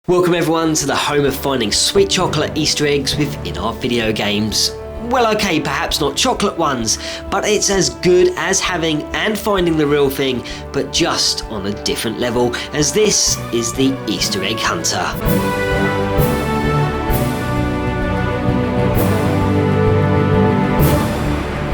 Welcome everyone to the home of finding sweet chocolate Easter eggs within our video games. Well, okay, perhaps not chocolate ones, but it's as good as having and finding the real thing, but just on a different level, as this is the Easter Egg Hunter.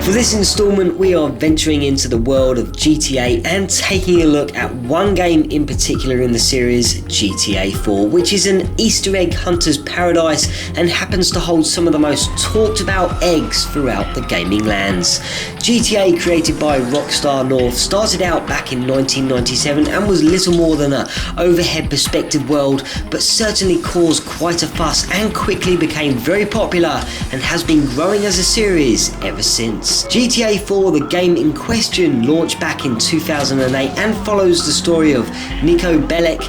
For this instalment, we are venturing into the world of GTA and taking a look at one game in particular in the series, GTA 4, which is an Easter egg hunter's paradise and happens to hold some of the most talked about eggs throughout the gaming lands. GTA, created by Rockstar North, started out back in 1997 and was little more than an overhead perspective world, but certainly caused quite a fuss and quickly became very popular and has been growing as a series ever since. GTA 4, the game in question, launched back in 2008 and follows the story of Niko Bellic,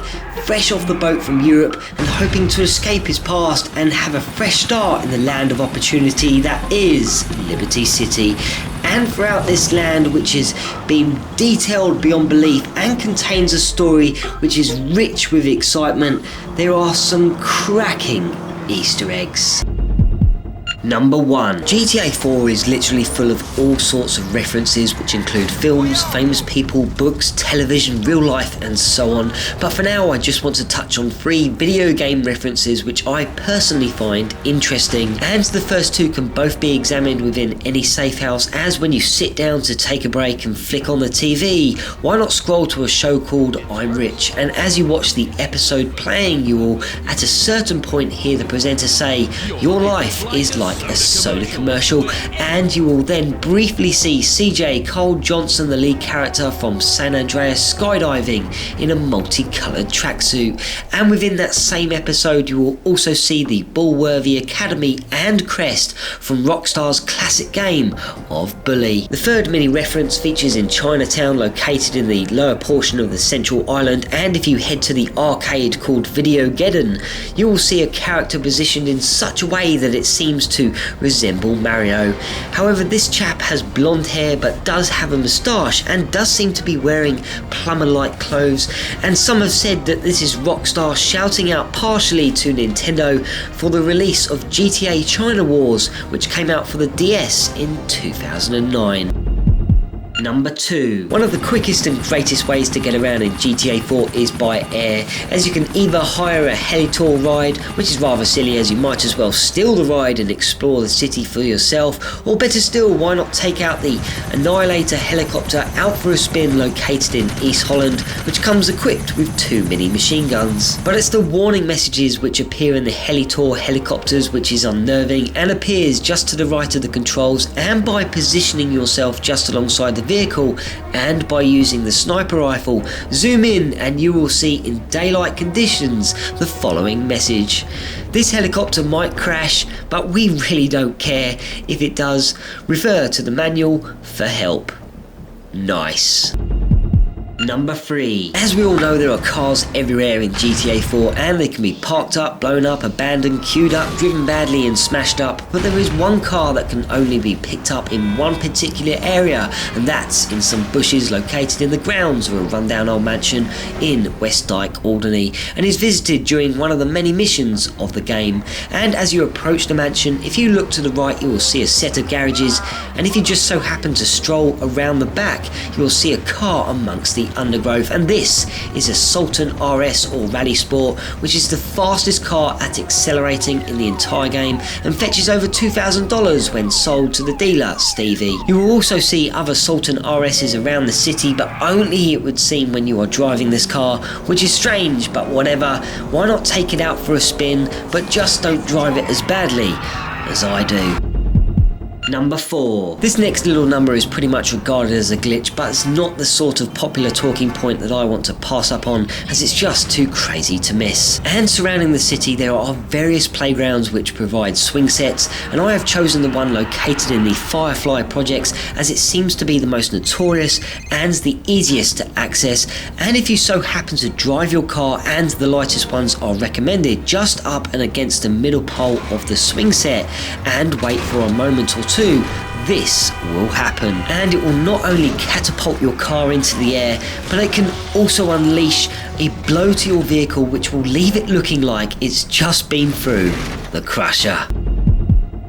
fresh off the boat from Europe and hoping to escape his past and have a fresh start in the land of opportunity that is Liberty City. And throughout this land, which has been detailed beyond belief and contains a story which is rich with excitement, there are some cracking Easter eggs. Number 1. GTA 4 is literally full of all sorts of references which include films, famous people, books, television, real life and so on, but for now I just want to touch on 3 video game references which I personally find interesting, and the first 2 can both be examined within any safe house, as when you sit down to take a break and flick on the TV, why not scroll to a show called I'm Rich, and as you watch the episode playing you will at a certain point hear the presenter say, your life is like a soda commercial, and you will then briefly see CJ Cole Johnson, the lead character from San Andreas, skydiving in a multicolored tracksuit, and within that same episode you will also see the Bullworthy Academy and crest from Rockstar's classic game of Bully. The third mini reference features in Chinatown, located in the lower portion of the central island, and if you head to the arcade called Videogeddon, you will see a character positioned in such a way that it seems to resemble Mario. However, this chap has blonde hair but does have a moustache and does seem to be wearing plumber-like clothes, and some have said that this is Rockstar shouting out partially to Nintendo for the release of GTA China Wars, which came out for the DS in 2009. Number 2. One of the quickest and greatest ways to get around in GTA 4 is by air, as you can either hire a heli-tour ride, which is rather silly as you might as well steal the ride and explore the city for yourself, or better still, why not take out the Annihilator helicopter out for a spin located in East Holland, which comes equipped with 2 mini machine guns. But it's the warning messages which appear in the heli-tour helicopters which is unnerving, and appears just to the right of the controls, and by positioning yourself just alongside the vehicle and by using the sniper rifle, zoom in and you will see in daylight conditions the following message. This helicopter might crash, but we really don't care. If it does, refer to the manual for help. Nice. Number 3. As we all know, there are cars everywhere in GTA 4 and they can be parked up, blown up, abandoned, queued up, driven badly and smashed up, but there is one car that can only be picked up in one particular area, and that's in some bushes located in the grounds of a rundown old mansion in West Dyke, Alderney, and is visited during one of the many missions of the game. And as you approach the mansion, if you look to the right you will see a set of garages, and if you just so happen to stroll around the back you will see a car amongst the undergrowth, and this is a Sultan RS or Rally Sport, which is the fastest car at accelerating in the entire game and fetches over $2,000 when sold to the dealer Stevie. You will also see other Sultan RSs around the city, but only it would seem when you are driving this car, which is strange, but whatever. Why not take it out for a spin, but just don't drive it as badly as I do. Number 4. This next little number is pretty much regarded as a glitch, but it's not the sort of popular talking point that I want to pass up on, as it's just too crazy to miss. And surrounding the city there are various playgrounds which provide swing sets, and I have chosen the one located in the Firefly projects as it seems to be the most notorious and the easiest to access, and if you so happen to drive your car, and the lightest ones are recommended, just up and against the middle pole of the swing set and wait for a moment or two 2, this will happen, and it will not only catapult your car into the air, but it can also unleash a blow to your vehicle which will leave it looking like it's just been through the crusher.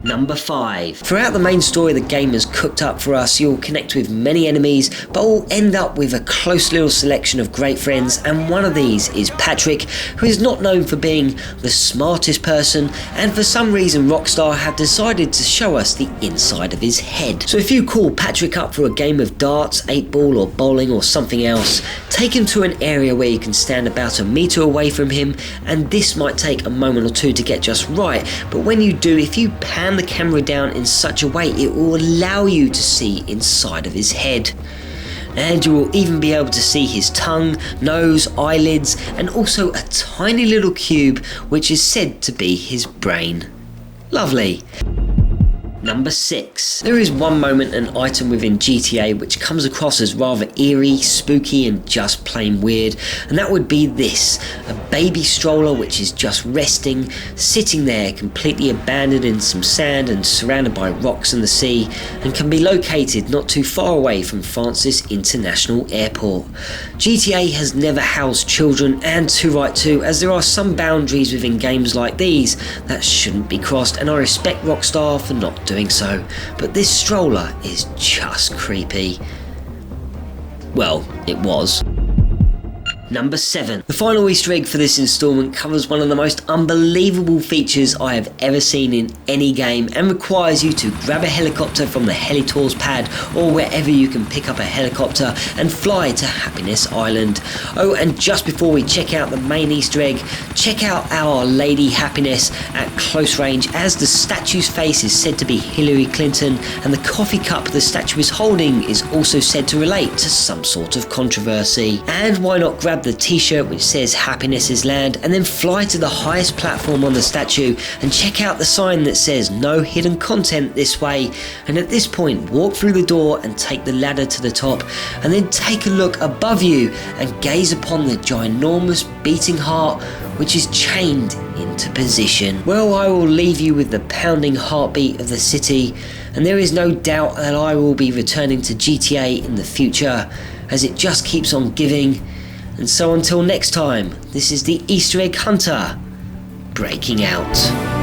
Number 5. Throughout the main story the game has cooked up for us, you'll connect with many enemies, but will end up with a close little selection of great friends, and one of these is Patrick, who is not known for being the smartest person, and for some reason Rockstar have decided to show us the inside of his head. So if you call Patrick up for a game of darts, 8-ball or bowling or something else, take him to an area where you can stand about a metre away from him, and this might take a moment or two to get just right, but when you do, if you pan the camera down in such a way, it will allow you to see inside of his head. And you will even be able to see his tongue, nose, eyelids, and also a tiny little cube which is said to be his brain. Lovely. Number 6. There is one moment and item within GTA which comes across as rather eerie, spooky and just plain weird, and that would be this, a baby stroller which is just resting, sitting there completely abandoned in some sand and surrounded by rocks and the sea, and can be located not too far away from Francis International Airport. GTA has never housed children, and to right too, as there are some boundaries within games like these that shouldn't be crossed, and I respect Rockstar for not doing so, but this stroller is just creepy. Well, it was. Number 7. The final Easter egg for this installment covers one of the most unbelievable features I have ever seen in any game, and requires you to grab a helicopter from the Helitours pad or wherever you can pick up a helicopter and fly to Happiness Island. Oh, and just before we check out the main Easter egg, check out our Lady Happiness at close range, as the statue's face is said to be Hillary Clinton, and the coffee cup the statue is holding is also said to relate to some sort of controversy. And why not grab the t-shirt which says Happiness is Land, and then fly to the highest platform on the statue and check out the sign that says no hidden content this way, and at this point walk through the door and take the ladder to the top, and then take a look above you and gaze upon the ginormous beating heart which is chained into position. Well, I will leave you with the pounding heartbeat of the city, and there is no doubt that I will be returning to GTA in the future, as it just keeps on giving. And so until next time, this is the Easter Egg Hunter, breaking out.